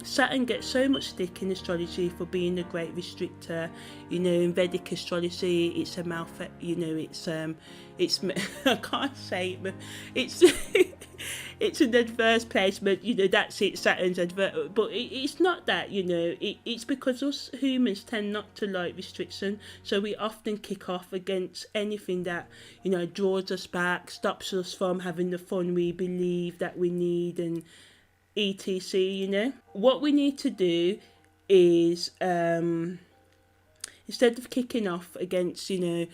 Saturn gets so much stick in astrology for being a great restrictor. You know, in Vedic astrology, it's a it's I can't say it, but it's it's an adverse placement. You know, that's it. Saturn's adverse, but it's not that. You know, it's because us humans tend not to like restriction, so we often kick off against anything that, you know, draws us back, stops us from having the fun we believe that we need, and etc. You know, what we need to do is, instead of kicking off against, you know,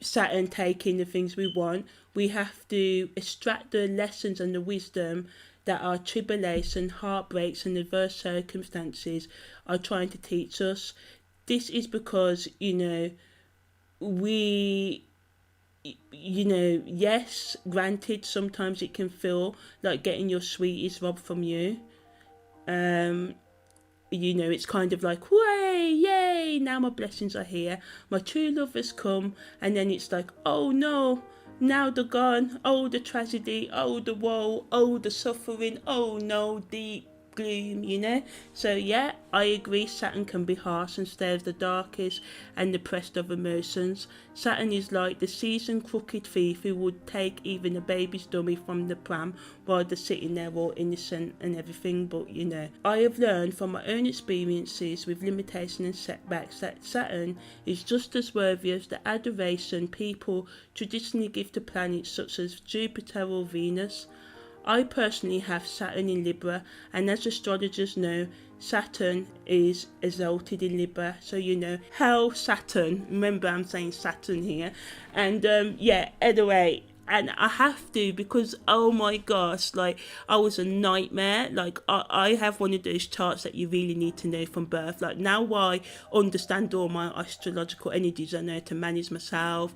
Saturn taking the things we want, we have to extract the lessons and the wisdom that our tribulation, heartbreaks, and adverse circumstances are trying to teach us. This is because, you know, we, you know, yes, granted, sometimes it can feel like getting your sweeties robbed from you. You know, it's kind of like, way, yay, now my blessings are here, my true love has come, and then it's like, oh no, now they're gone, oh the tragedy, oh the woe, oh the suffering, oh no, deep gloom, you know. So yeah, I agree, Saturn can be harsh and stirs the darkest and depressed of emotions. Saturn is like the seasoned crooked thief who would take even a baby's dummy from the pram while they're sitting there all innocent and everything. But you know, I have learned from my own experiences with limitation and setbacks that Saturn is just as worthy as the adoration people traditionally give to planets such as Jupiter or Venus. I personally have Saturn in Libra, and as astrologers know, Saturn is exalted in Libra. So, you know, hell Saturn. Remember, I'm saying Saturn here. And yeah, anyway, and I have to, because oh my gosh, like I was a nightmare. Like I have one of those charts that you really need to know from birth. Like now I understand all my astrological energies, I know to manage myself.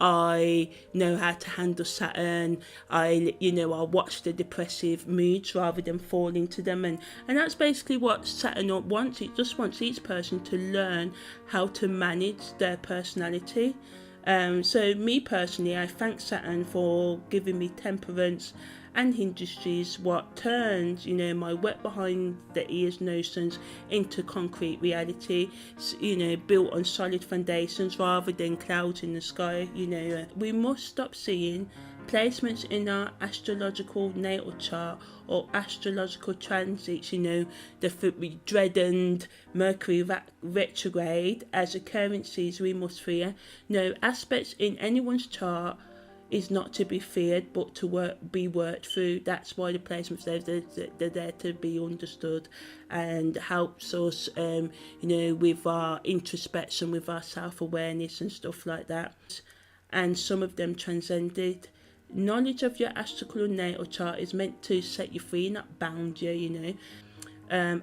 I know how to handle Saturn. I watch the depressive moods rather than fall into them, and that's basically what Saturn wants. It just wants each person to learn how to manage their personality. So me personally, I thank Saturn for giving me temperance and industries, what turns, you know, my wet behind the ears notions into concrete reality, you know, built on solid foundations rather than clouds in the sky. You know, we must stop seeing placements in our astrological natal chart or astrological transits, you know, the dreaded Mercury retrograde as occurrences we must fear. No, aspects in anyone's chart is not to be feared but to be worked through. That's why the placements they're there to be understood, and helps us you know, with our introspection, with our self-awareness and stuff like that. And some of them transcended. Knowledge of your astrological natal chart is meant to set you free, not bound you, you know.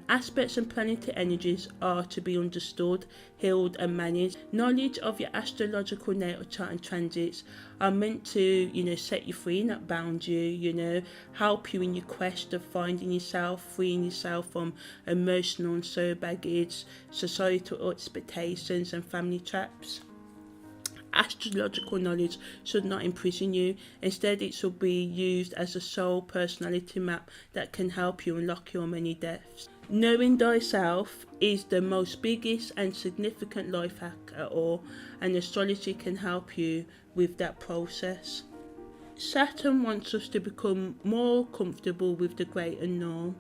Aspects and planetary energies are to be understood, healed and managed. Knowledge of your astrological natal chart and transits are meant to, you know, set you free, not bound you, you know, help you in your quest of finding yourself, freeing yourself from emotional and soul baggage, societal expectations and family traps. Astrological knowledge should not imprison you. Instead, it should be used as a soul personality map that can help you unlock your many depths. Knowing thyself is the most biggest and significant life hack at all, and astrology can help you with that process. Saturn wants us to become more comfortable with the great unknown,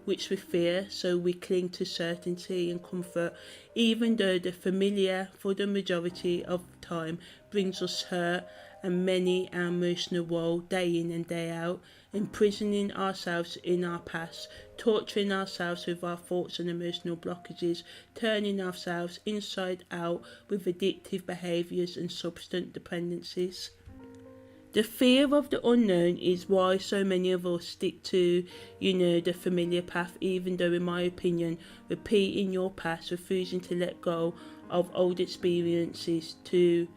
which we fear, so we cling to certainty and comfort, even though the familiar, for the majority of time, brings us hurt and many an emotional woe day in and day out, imprisoning ourselves in our past, torturing ourselves with our thoughts and emotional blockages, turning ourselves inside out with addictive behaviours and substance dependencies. The fear of the unknown is why so many of us stick to, you know, the familiar path, even though, in my opinion, repeating your past, refusing to let go of old experiences to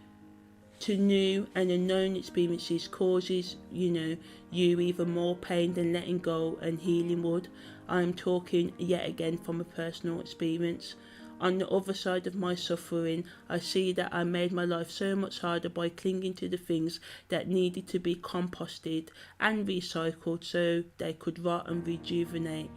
new and unknown experiences causes, you know, you even more pain than letting go and healing would. I'm talking yet again from a personal experience. On the other side of my suffering, I see that I made my life so much harder by clinging to the things that needed to be composted and recycled so they could rot and rejuvenate.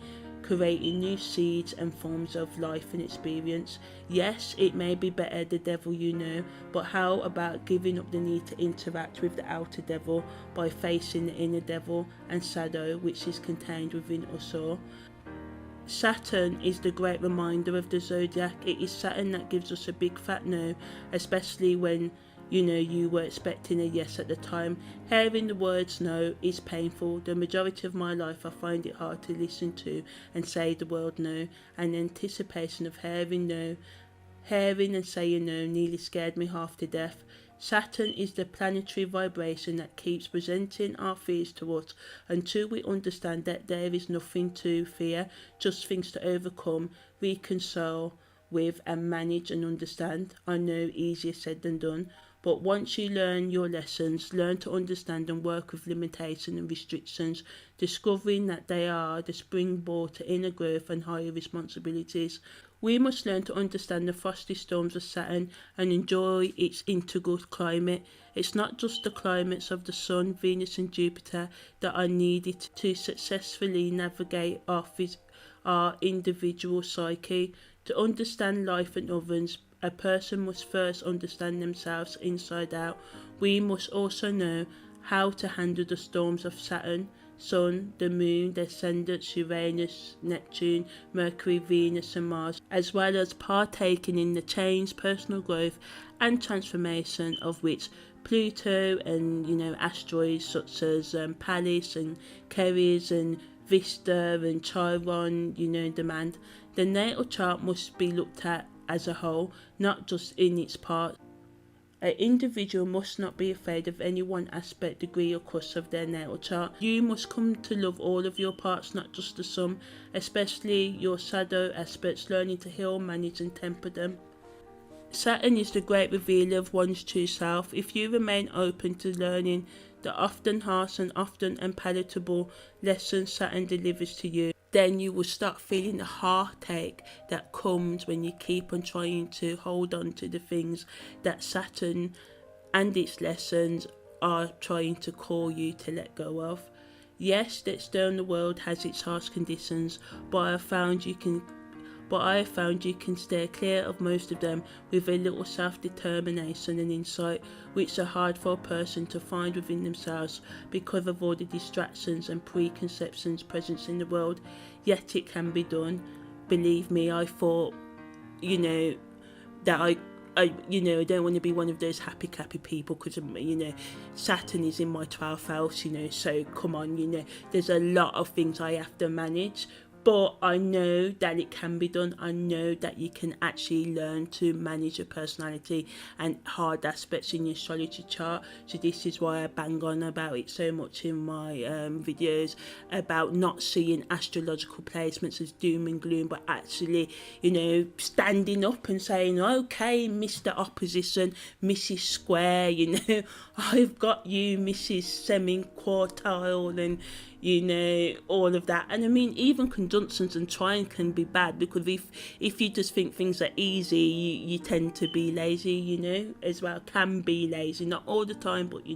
creating new seeds and forms of life and experience. Yes, it may be better the devil you know, but how about giving up the need to interact with the outer devil by facing the inner devil and shadow which is contained within us all? Saturn is the great reminder of the zodiac. It is Saturn that gives us a big fat no, especially when you were expecting a yes at the time. Hearing the words no is painful. The majority of my life I find it hard to listen to and say the word no, and the anticipation of hearing and saying no nearly scared me half to death. Saturn is the planetary vibration that keeps presenting our fears to us until we understand that there is nothing to fear, just things to overcome, reconcile with and manage and understand. I know easier said than done, but once you learn your lessons, learn to understand and work with limitation and restrictions, discovering that they are the springboard to inner growth and higher responsibilities. We must learn to understand the frosty storms of Saturn and enjoy its integral climate. It's not just the climates of the Sun, Venus and Jupiter that are needed to successfully navigate our individual psyche. To understand life and others, a person must first understand themselves inside out. We must also know how to handle the storms of Saturn, Sun, the Moon, the ascendants Uranus, Neptune, Mercury, Venus and Mars, as well as partaking in the change, personal growth and transformation of which Pluto and asteroids such as Pallas and Ceres and Vesta and Chiron demand. The natal chart must be looked at as a whole, not just in its parts. An individual must not be afraid of any one aspect, degree or course of their natal chart. You must come to love all of your parts, not just the sum, especially your shadow aspects, learning to heal, manage and temper them. Saturn is the great revealer of one's true self. If you remain open to learning the often harsh and often unpalatable lessons Saturn delivers to you, then you will start feeling the heartache that comes when you keep on trying to hold on to the things that Saturn and its lessons are trying to call you to let go of. Yes, the external world has its harsh conditions, but I have found you can steer clear of most of them with a little self-determination and insight, which are hard for a person to find within themselves because of all the distractions and preconceptions present in the world. Yet it can be done. Believe me, I thought, that I don't want to be one of those happy clappy people because, Saturn is in my 12th house, so come on, there's a lot of things I have to manage. But I know that it can be done. I know that you can actually learn to manage your personality and hard aspects in your astrology chart. So this is why I bang on about it so much in my videos, about not seeing astrological placements as doom and gloom, but actually, standing up and saying, okay, Mr. Opposition, Mrs. Square, I've got you, Mrs. Semi-Quartile, and all of that. And I mean, even conjunctions and trine can be bad, because if you just think things are easy, you tend to be lazy, as well. Can be lazy, not all the time, but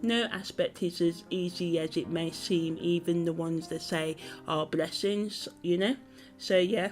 no aspect is as easy as it may seem, even the ones that say are blessings, So yeah,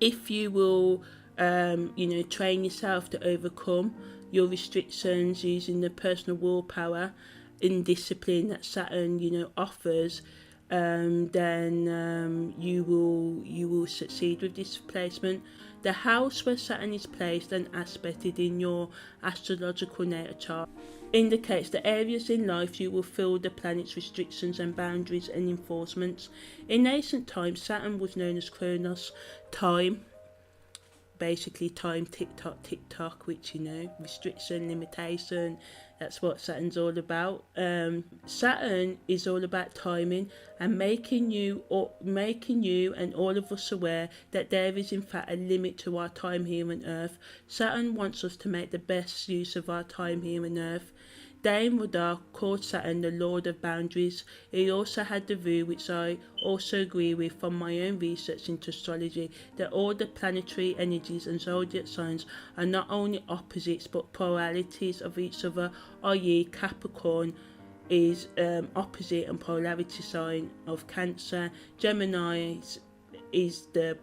if you will train yourself to overcome your restrictions using the personal willpower in discipline that Saturn offers, then you will succeed with this placement. The house where Saturn is placed and aspected in your astrological natal chart indicates the areas in life you will feel the planet's restrictions and boundaries and enforcements. In ancient times, Saturn was known as Chronos, time, basically time, tick tock, which restriction, limitation. That's what Saturn's all about. Saturn is all about timing and making you and all of us aware that there is in fact a limit to our time here on Earth. Saturn wants us to make the best use of our time here on Earth. Dame Rudar called Saturn the Lord of Boundaries. He also had the view, which I also agree with from my own research into astrology, that all the planetary energies and zodiac signs are not only opposites but polarities of each other, i.e. Capricorn is opposite and polarity sign of Cancer. Gemini is the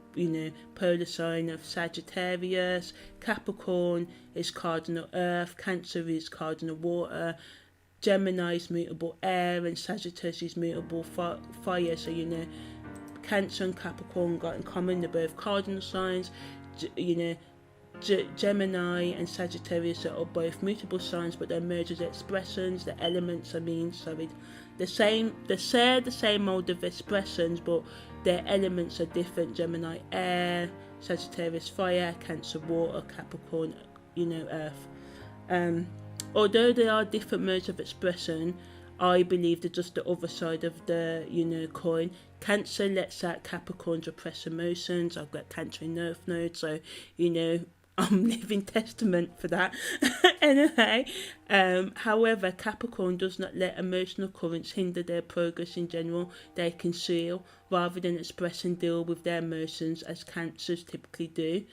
polar sign of Sagittarius. Capricorn is cardinal earth. Cancer is cardinal water. Gemini is mutable air, and Sagittarius is mutable fire. So Cancer and Capricorn got in common, they're both cardinal signs. Gemini and Sagittarius are both mutable signs, but they're merged as expressions. The elements, they share the same mode of expressions, but their elements are different. Gemini air, Sagittarius fire, Cancer water, Capricorn earth. Although they are different modes of expression, I believe they're just the other side of the coin. Cancer lets out Capricorn's repressed emotions. I've got Cancer in North Node, so I'm living testament for that. Anyway, however, Capricorn does not let emotional currents hinder their progress in general. They conceal rather than express and deal with their emotions as Cancers typically do.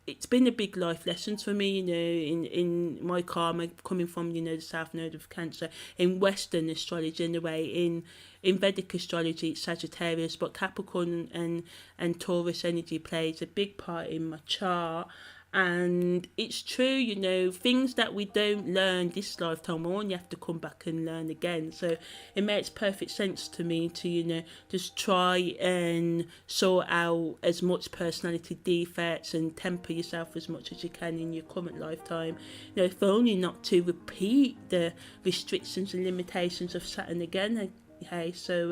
It's been a big life lesson for me, in my karma, coming from, the South Node of Cancer. In Western astrology, anyway, in Vedic astrology, it's Sagittarius, but Capricorn and Taurus energy plays a big part in my chart. And it's true, things that we don't learn this lifetime, we only have to come back and learn again. So it makes perfect sense to me to, just try and sort out as much personality defects and temper yourself as much as you can in your current lifetime. If only not to repeat the restrictions and limitations of Saturn again. Okay, so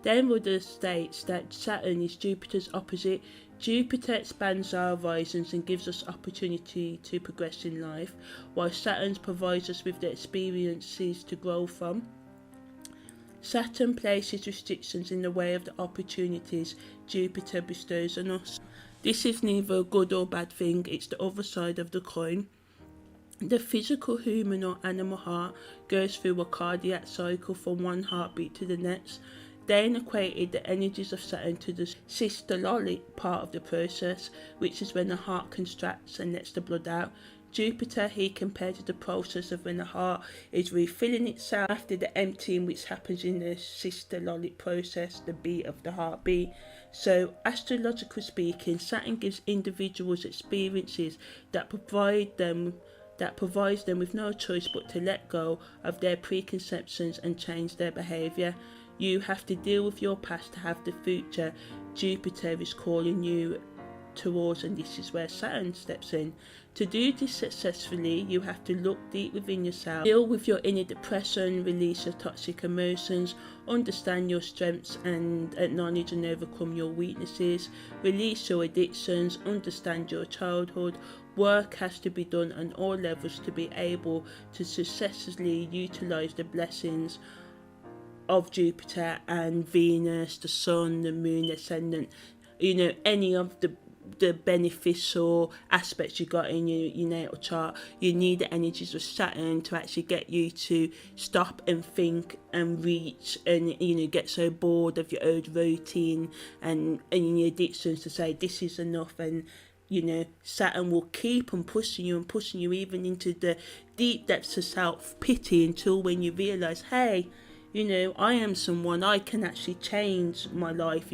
Then Rudder states that Saturn is Jupiter's opposite. Jupiter expands our horizons and gives us opportunity to progress in life, while Saturn provides us with the experiences to grow from. Saturn places restrictions in the way of the opportunities Jupiter bestows on us. This is neither a good or bad thing, it's the other side of the coin. The physical human or animal heart goes through a cardiac cycle from one heartbeat to the next. Then equated the energies of Saturn to the systolic part of the process, which is when the heart contracts and lets the blood out. Jupiter, he compared to the process of when the heart is refilling itself after the emptying, which happens in the systolic process, the beat of the heartbeat. So, astrologically speaking, Saturn gives individuals experiences that provides them with no choice but to let go of their preconceptions and change their behaviour. You have to deal with your past to have the future Jupiter is calling you towards, and this is where Saturn steps in. To do this successfully, you have to look deep within yourself, deal with your inner depression, release your toxic emotions, understand your strengths and acknowledge and overcome your weaknesses, release your addictions, understand your childhood. Work has to be done on all levels to be able to successfully utilise the blessings of Jupiter and Venus, the Sun, the Moon, the Ascendant, any of the beneficial aspects you got in your natal chart. You need the energies of Saturn to actually get you to stop and think and reach and get so bored of your old routine and your addictions to say this is enough. And Saturn will keep on pushing you even into the deep depths of self-pity until when you realise, hey, I am someone, I can actually change my life,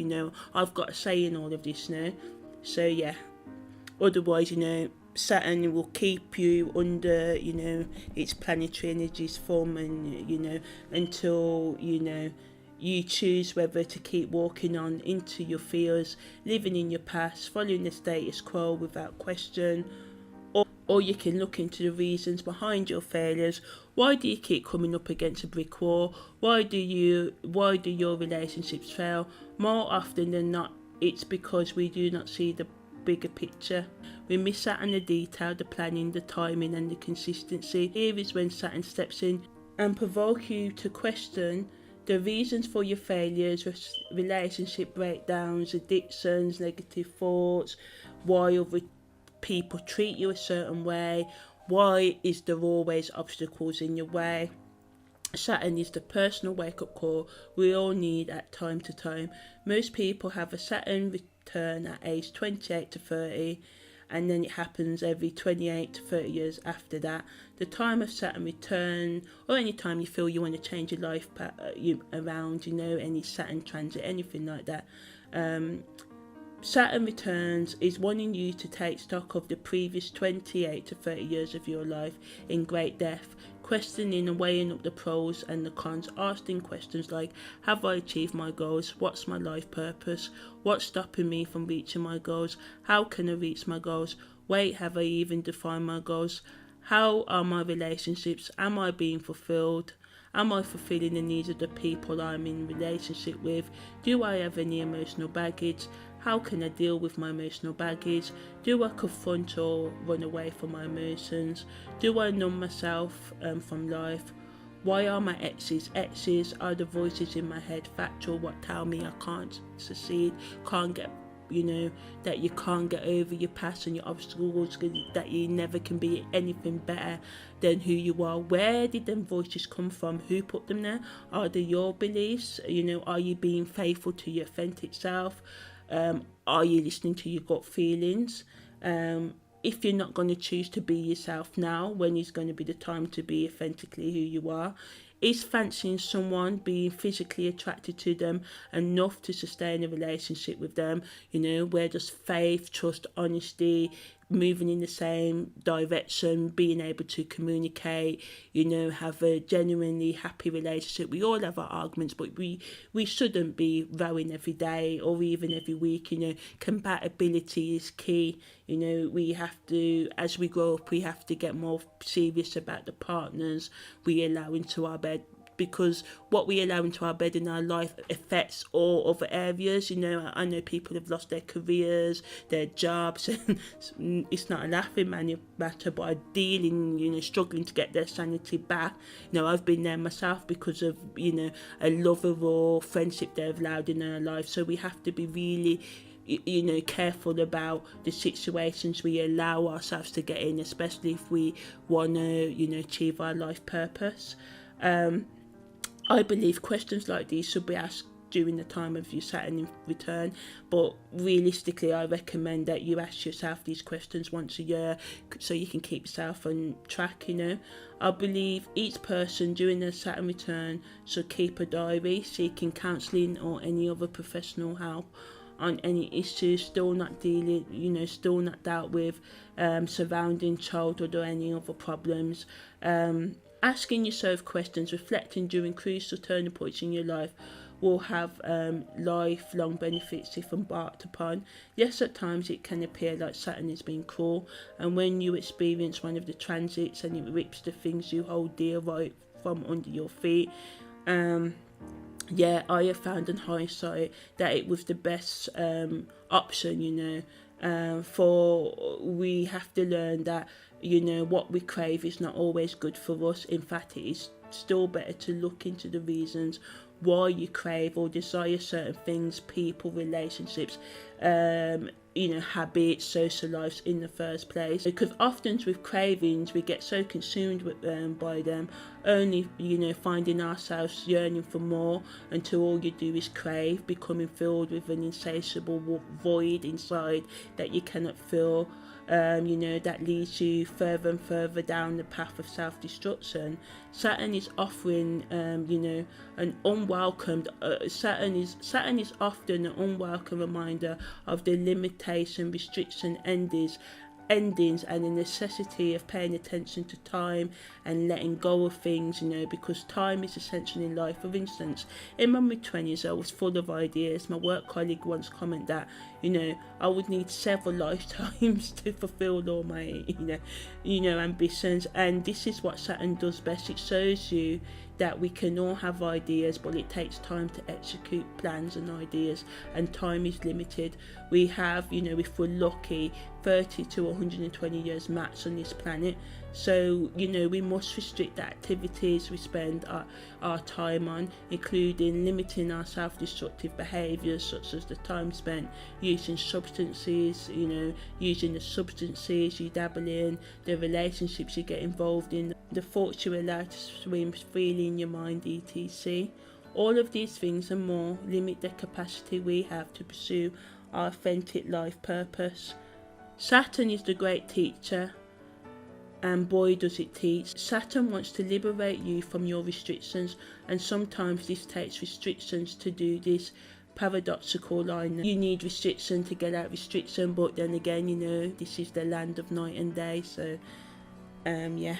I've got a say in all of this now. So yeah, otherwise, Saturn will keep you under, its planetary energies form and, until, you choose whether to keep walking on into your fears, living in your past, following the status quo without question, or you can look into the reasons behind your failures. Why do you keep coming up against a brick wall? Why do your relationships fail? More often than not, it's because we do not see the bigger picture. We miss out on the detail, the planning, the timing and the consistency. Here is when Saturn steps in and provoke you to question the reasons for your failures, relationship breakdowns, addictions, negative thoughts, why other people treat you a certain way, why is there always obstacles in your way. Saturn is the personal wake-up call we all need at time to time. Most people have a Saturn return at age 28 to 30, and then it happens every 28 to 30 years after that. The time of Saturn return, or any time you feel you want to change your life around, any Saturn transit, anything like that. Saturn returns is wanting you to take stock of the previous 28 to 30 years of your life in great depth, questioning and weighing up the pros and the cons, asking questions like, have I achieved my goals? What's my life purpose? What's stopping me from reaching my goals? How can I reach my goals? Wait, have I even defined my goals? How are my relationships? Am I being fulfilled? Am I fulfilling the needs of the people I'm in relationship with? Do I have any emotional baggage? How can I deal with my emotional baggage? Do I confront or run away from my emotions? Do I numb myself from life? Why are my exes? Exes are the voices in my head factual what tell me I can't succeed, can't get, that you can't get over your past and your obstacles, that you never can be anything better than who you are. Where did them voices come from? Who put them there? Are they your beliefs? Are you being faithful to your authentic self? Are you listening to your gut feelings? If you're not going to choose to be yourself now, when is going to be the time to be authentically who you are? Is fancying someone, being physically attracted to them enough to sustain a relationship with them? Where does faith, trust, honesty, moving in the same direction, being able to communicate, have a genuinely happy relationship. We all have our arguments, but we shouldn't be rowing every day or even every week. Compatibility is key. We have to, as we grow up, we have to get more serious about the partners we allow into our bed, because what we allow into our bed in our life affects all other areas. I know people have lost their careers, their jobs, and it's not a laughing matter, but are dealing, struggling to get their sanity back. I've been there myself because of, a lover or friendship they've allowed in their life. So we have to be really careful about the situations we allow ourselves to get in, especially if we want to, achieve our life purpose. I believe questions like these should be asked during the time of your Saturn return, but realistically I recommend that you ask yourself these questions once a year so you can keep yourself on track. I believe each person during their Saturn return should keep a diary, seeking counselling or any other professional help on any issues still not dealt with, surrounding childhood or any other problems. Asking yourself questions, reflecting during crucial turning points in your life will have lifelong benefits if embarked upon. Yes, at times it can appear like Saturn is being cruel, and when you experience one of the transits and it rips the things you hold dear right from under your feet, I have found in hindsight that it was the best option, for we have to learn that, what we crave is not always good for us. In fact, it is still better to look into the reasons why you crave or desire certain things, people, relationships, habits, social lives in the first place. Because often with cravings, we get so consumed with by them, only finding ourselves yearning for more until all you do is crave, becoming filled with an insatiable void inside that you cannot fill. That leads you further and further down the path of self-destruction. Saturn is offering, an unwelcomed. Saturn is often an unwelcome reminder of the limitation, restriction, endings, and the necessity of paying attention to time and letting go of things, because time is essential in life. For instance, in my mid-20s, I was full of ideas. My work colleague once commented that, I would need several lifetimes to fulfill all my, ambitions. And this is what Saturn does best. It shows you that we can all have ideas, but it takes time to execute plans and ideas, and time is limited. We have, if we're lucky, 30 to 120 years max on this planet. So, we must restrict the activities we spend our time on, including limiting our self-destructive behaviours, such as the time spent using substances, using the substances you dabble in, the relationships you get involved in, the thoughts you allow to swim freely in your mind, etc. All of these things and more limit the capacity we have to pursue our authentic life purpose. Saturn is the great teacher, and boy does it teach. Saturn wants to liberate you from your restrictions, and sometimes this takes restrictions to do this. Paradoxical line, you need restriction to get out restriction, but then again, you know, this is the land of night and day. So yeah,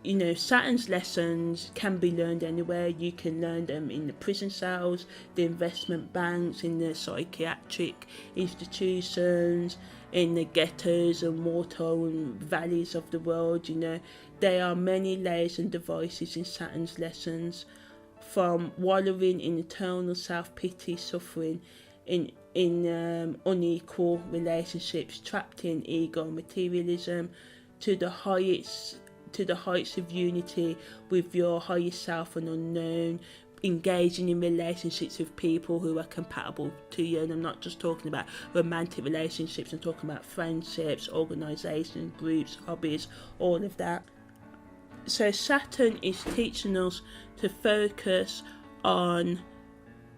you know, Saturn's lessons can be learned anywhere. You can learn them in the prison cells, the investment banks, in the psychiatric institutions, in the ghettos and war-torn valleys of the world. You know, there are many layers and devices in Saturn's lessons, from wallowing in eternal self-pity, suffering in unequal relationships, trapped in ego and materialism, to the heights of unity with your higher self and unknown, engaging in relationships with people who are compatible to you. And I'm not just talking about romantic relationships, I'm talking about friendships, organisations, groups, hobbies, all of that. So Saturn is teaching us to focus on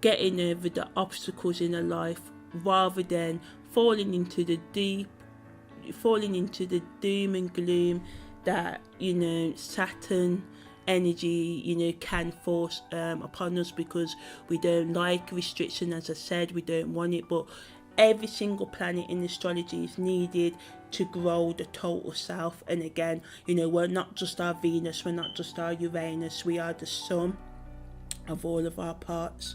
getting over the obstacles in our life, rather than falling into the doom and gloom that, you know, Saturn energy, you know, can force upon us, because we don't like restriction. As I said, we don't want it, but every single planet in astrology is needed to grow the total self. And again, you know, we're not just our Venus, we're not just our Uranus, we are the sum of all of our parts.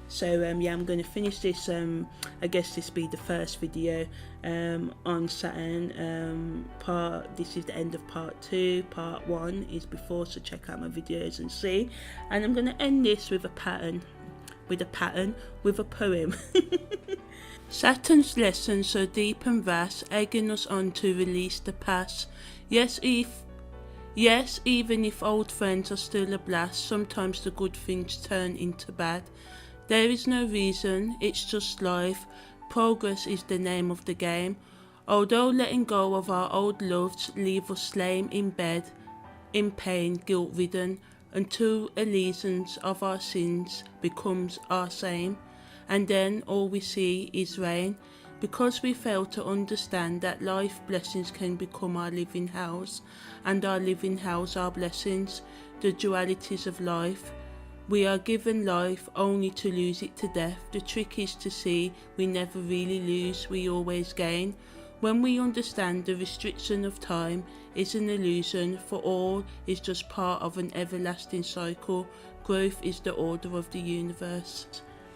So yeah, I'm going to finish this. I guess this be the first video on Saturn. This is the end of part 2. Part 1 is before, so check out my videos and see. And I'm going to end this with a pattern, with a poem. Saturn's lessons are deep and vast, egging us on to release the past. Yes, even if old friends are still a blast, sometimes the good things turn into bad. There is no reason, it's just life. Progress is the name of the game. Although letting go of our old loves leave us lame in bed, in pain, guilt-ridden, until allegiance of our sins becomes our same. And then all we see is rain, because we fail to understand that life blessings can become our living house, and our living house our blessings, the dualities of life. We are given life only to lose it to death. The trick is to see we never really lose, we always gain. When we understand the restriction of time is an illusion, for all is just part of an everlasting cycle. Growth is the order of the universe.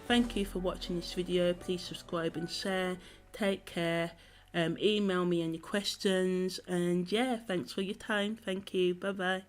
Thank you for watching this video. Please subscribe and share. Take care. Email me any questions. And yeah, thanks for your time. Thank you. Bye bye.